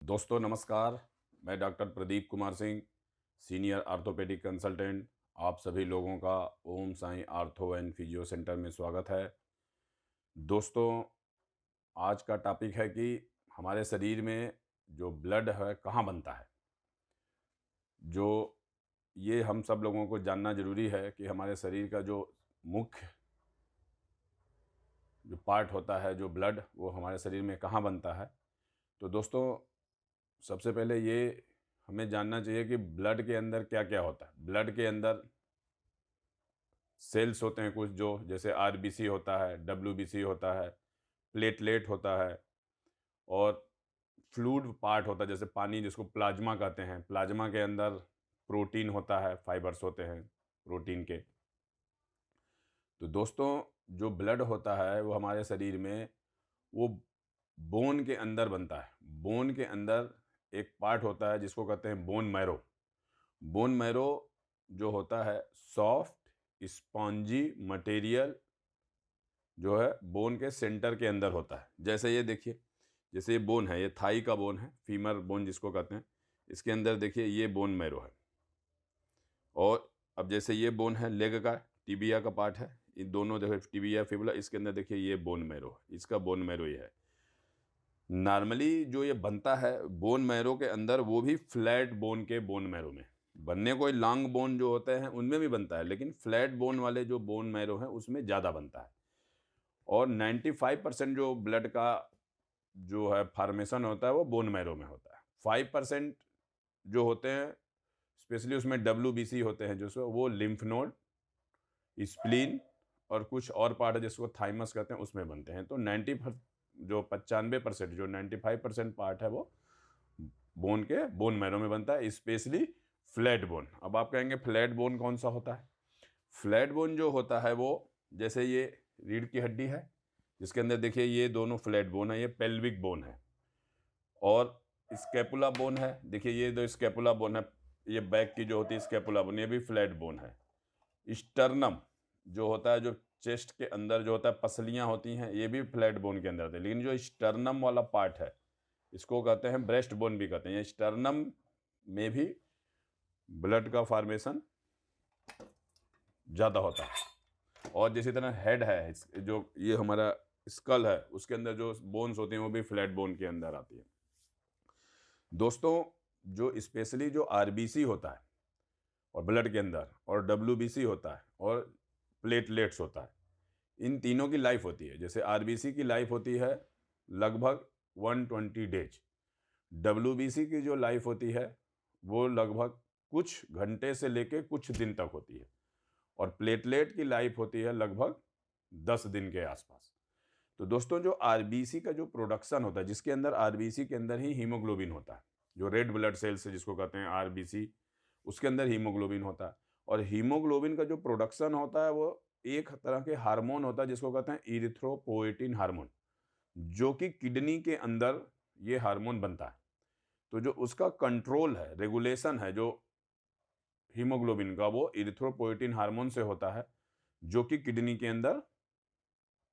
दोस्तों नमस्कार। मैं doctor Pradeep Kumar Singh, senior orthopaedic consultant. आप सभी लोगों का Om Sai ortho and physio centre में स्वागत है। दोस्तों, आज का टॉपिक है कि हमारे शरीर में जो ब्लड है कहाँ बनता है। जो ये हम सब लोगों को जानना ज़रूरी है कि हमारे शरीर का जो मुख्य जो पार्ट होता है, जो ब्लड, वो हमारे शरीर में कहाँ बनता है। तो दोस्तों, सबसे पहले ये हमें जानना चाहिए कि ब्लड के अंदर क्या-क्या होता है। ब्लड के अंदर सेल्स होते हैं कुछ, जो जैसे आरबीसी होता है, डब्ल्यूबीसी होता है, प्लेटलेट होता है और फ्लूइड पार्ट होता है, जैसे पानी जिसको प्लाज्मा कहते हैं। प्लाज्मा के अंदर प्रोटीन होता है, फाइबर्स होते हैं प्रोटीन के। तो दोस्तों, जो ब्लड होता है वो हमारे शरीर में वो बोन के अंदर बनता है। बोन के अंदर एक पार्ट होता है जिसको कहते हैं बोन मैरो। बोन मैरो जो होता है सॉफ्ट स्पॉन्जी मटेरियल, जो है बोन के सेंटर के अंदर होता है। जैसे ये देखिए, जैसे ये बोन है, ये थाई का बोन है, फीमर बोन जिसको कहते हैं। इसके अंदर देखिए ये बोन मैरो है। और अब जैसे ये बोन है लेग का, टिबिया का पार्ट है, इन दोनों देखो टिबिया फिबुला, इसके अंदर देखिए ये बोन मैरो है, इसका बोन मैरो ये है। नॉर्मली जो ये बनता है बोन मैरो के अंदर, वो भी फ्लैट बोन के बोन मैरो में बनने, कोई लॉन्ग बोन जो होते हैं उनमें भी बनता है, लेकिन फ्लैट बोन वाले जो बोन मैरो हैं उसमें ज़्यादा बनता है। और 95% जो ब्लड का जो है फॉर्मेशन होता है वो बोन मैरो में होता है। 5% जो होते हैं, स्पेशली उसमें डब्ल्यूबीसी होते हैं, जो वो लिम्फ नोड, स्प्लीन और कुछ और पार्ट है जिसको थाइमस कहते हैं, उसमें बनते हैं। तो 95% जो 95% पार्ट है वो बोन के बोन मैरो में बनता है, स्पेशली फ्लैट बोन। अब आप कहेंगे फ्लैट बोन कौन सा होता है। फ्लैट बोन जो होता है वो, जैसे ये रीढ़ की हड्डी है जिसके अंदर देखिए ये दोनों फ्लैट बोन है, ये पेल्विक बोन है। और स्कैपुला बोन है, देखिए ये दो स्कैपुला बोन है, ये बैक की जो होती है स्कैपुला बोन, ये भी फ्लैट बोन है। स्टर्नम जो होता है, जो चेस्ट के अंदर जो होता है पसलियां होती हैं, ये भी फ्लैट बोन के अंदर होती है। लेकिन जो स्टर्नम वाला पार्ट है, इसको कहते हैं ब्रेस्ट बोन भी कहते हैं। ये स्टर्नम में भी ब्लड का फॉर्मेशन ज़्यादा होता है। और जिसी तरह हेड है, जो ये हमारा स्कल है, उसके अंदर जो बोन्स होती हैं वो भी फ्लैट बोन के अंदर आती है। दोस्तों, जो स्पेशली जो आरबीसी होता है और ब्लड के अंदर, और डब्ल्यूबीसी होता है और प्लेटलेट्स होता है, इन तीनों की लाइफ होती है। जैसे आरबीसी की लाइफ होती है लगभग 120 डेज। डब्ल्यूबीसी की जो लाइफ होती है वो लगभग कुछ घंटे से लेके कुछ दिन तक होती है। और प्लेटलेट की लाइफ होती है लगभग 10 दिन के आसपास। तो दोस्तों, जो आरबीसी का जो प्रोडक्शन होता है, जिसके अंदर आरबीसी के अंदर ही हीमोग्लोबिन होता है, जो रेड ब्लड सेल्स है जिसको कहते हैं आरबीसी, उसके अंदर हीमोग्लोबिन होता है। और हीमोग्लोबिन का जो प्रोडक्शन होता है वो एक तरह के हार्मोन होता है जिसको कहते हैं इरिथ्रोपोएटिन हार्मोन, जो कि किडनी के अंदर ये हार्मोन बनता है। तो जो उसका कंट्रोल है, रेगुलेशन है जो हीमोग्लोबिन का, वो इरिथ्रोपोएटिन हार्मोन से होता है, जो कि किडनी के अंदर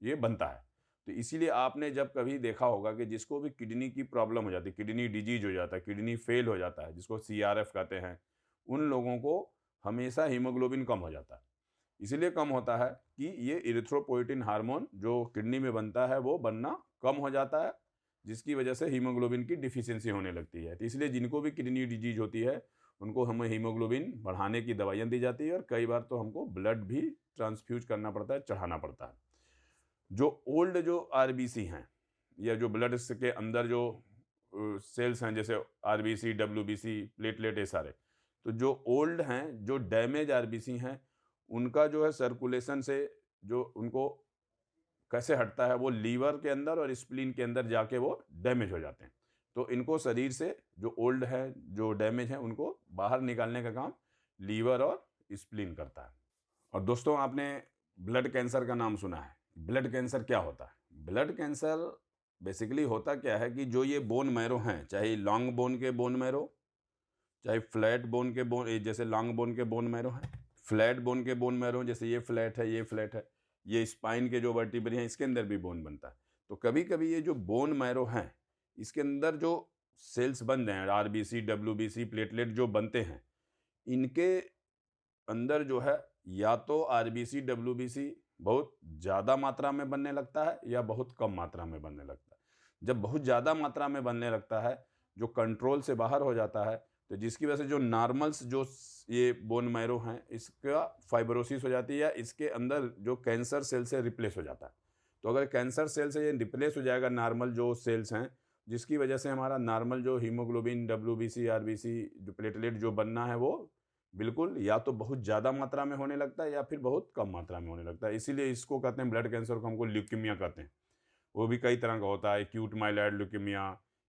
ये बनता है। तो इसीलिए आपने जब कभी देखा होगा कि जिसको भी किडनी की प्रॉब्लम हो जाती है, किडनी डिजीज हो जाता है, किडनी फेल हो जाता है, जिसको सीआरएफ कहते हैं, उन लोगों को हमेशा हीमोग्लोबिन कम हो जाता है। इसीलिए कम होता है कि ये इरिथ्रोपोएटिन हार्मोन जो किडनी में बनता है वो बनना कम हो जाता है, जिसकी वजह से हीमोग्लोबिन की डिफिशियंसी होने लगती है। तो इसलिए जिनको भी किडनी डिजीज होती है उनको हमें हीमोग्लोबिन बढ़ाने की दवाइयाँ दी जाती है, और कई बार तो हमको ब्लड भी ट्रांसफ्यूज करना पड़ता है, चढ़ाना पड़ता है। जो ओल्ड जो आरबीसी हैं, या जो ब्लड के अंदर जो सेल्स हैं, जैसे आरबीसी, डब्ल्यूबीसी, प्लेटलेट, ये सारे, तो जो ओल्ड हैं, जो डैमेज आरबीसी हैं, उनका जो है सर्कुलेशन से जो उनको कैसे हटता है, वो लीवर के अंदर और स्प्लीन के अंदर जाके वो डैमेज हो जाते हैं। तो इनको शरीर से जो ओल्ड है, जो डैमेज है, उनको बाहर निकालने का काम लीवर और स्प्लीन करता है। और दोस्तों, आपने ब्लड कैंसर का नाम सुना है। ब्लड कैंसर क्या होता है? ब्लड कैंसर बेसिकली होता क्या है कि जो ये बोन मैरो हैं, चाहे लॉन्ग बोन के बोन मैरो, चाहे फ्लैट बोन के बोन, जैसे लॉन्ग बोन के बोन मैरो हैं, फ्लैट बोन के बोन मैरो, जैसे ये फ्लैट है, ये फ्लैट है, ये स्पाइन के जो वर्टिब्रे हैं इसके अंदर भी बोन बनता है। तो कभी कभी ये जो बोन मैरो हैं, इसके अंदर जो सेल्स बन रहे हैं, आरबीसी, डब्ल्यूबीसी, प्लेटलेट जो बनते हैं, इनके अंदर जो है या तो आरबीसी, डब्ल्यूबीसी बहुत ज़्यादा मात्रा में बनने लगता है या बहुत कम मात्रा में बनने लगता है। जब बहुत ज़्यादा मात्रा में बनने लगता है, जो कंट्रोल से बाहर हो जाता है, तो जिसकी वजह से जो नॉर्मल्स जो ये बोन मैरो हैं, इसका फाइब्रोसिस हो जाती है या इसके अंदर जो कैंसर सेल से रिप्लेस हो जाता है। तो अगर कैंसर सेल से ये रिप्लेस हो जाएगा नॉर्मल जो सेल्स हैं, जिसकी वजह से हमारा नॉर्मल जो हीमोग्लोबिन, डब्ल्यूबीसी, आरबीसी, जो प्लेटलेट जो बनना है, वो बिल्कुल या तो बहुत ज़्यादा मात्रा में होने लगता है या फिर बहुत कम मात्रा में होने लगता है। इसीलिए इसको कहते हैं ब्लड कैंसर को हमको ल्यूकीमिया कहते हैं। वो भी कई तरह का होता है, acute myeloid leukaemia,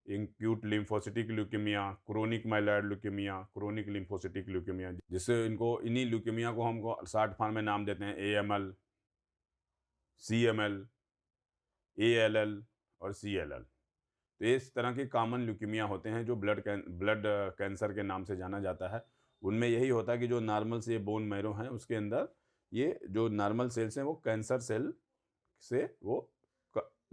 acute lymphocytic leukaemia, chronic myeloid leukaemia, chronic lymphocytic leukaemia, जिससे इनको इन्हीं ल्यूकीमिया को हमको शॉर्ट फॉर्म में नाम देते हैं एएमएल, सीएमएल, एएलएल और सीएलएल। तो इस तरह के कॉमन ल्यूकीमिया होते हैं जो ब्लड कैंसर के नाम से जाना जाता है। उनमें यही होता है कि जो नॉर्मल से बोन मैरो हैं, उसके अंदर ये जो नॉर्मल सेल्स हैं वो कैंसर सेल से वो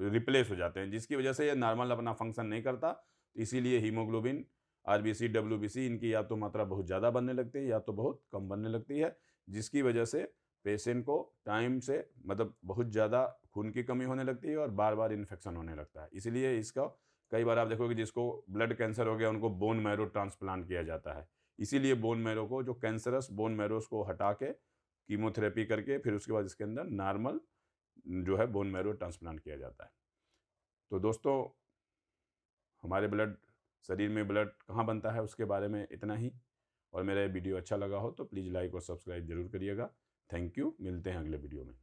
रिप्लेस हो जाते हैं, जिसकी वजह से ये नॉर्मल अपना फंक्शन नहीं करता। तो इसीलिए हीमोग्लोबिन, आरबीसी, डब्ल्यूबीसी इनकी या तो मात्रा बहुत ज़्यादा बनने लगती है या तो बहुत कम बनने लगती है, जिसकी वजह से पेशेंट को टाइम से मतलब बहुत ज़्यादा खून की कमी होने लगती है और बार बार इन्फेक्शन होने लगता है। इसीलिए इसका कई बार आप देखोगे जिसको ब्लड कैंसर हो गया उनको बोन मैरो ट्रांसप्लांट किया जाता है। इसीलिए बोन मैरो को, जो कैंसरस बोन मैरोस को हटा के कीमोथेरेपी करके फिर उसके बाद इसके अंदर नॉर्मल जो है बोन मैरो ट्रांसप्लांट किया जाता है। तो दोस्तों, हमारे शरीर में ब्लड कहाँ बनता है उसके बारे में इतना ही। और मेरा ये वीडियो अच्छा लगा हो तो प्लीज़ लाइक और सब्सक्राइब ज़रूर करिएगा। थैंक यू, मिलते हैं अगले वीडियो में।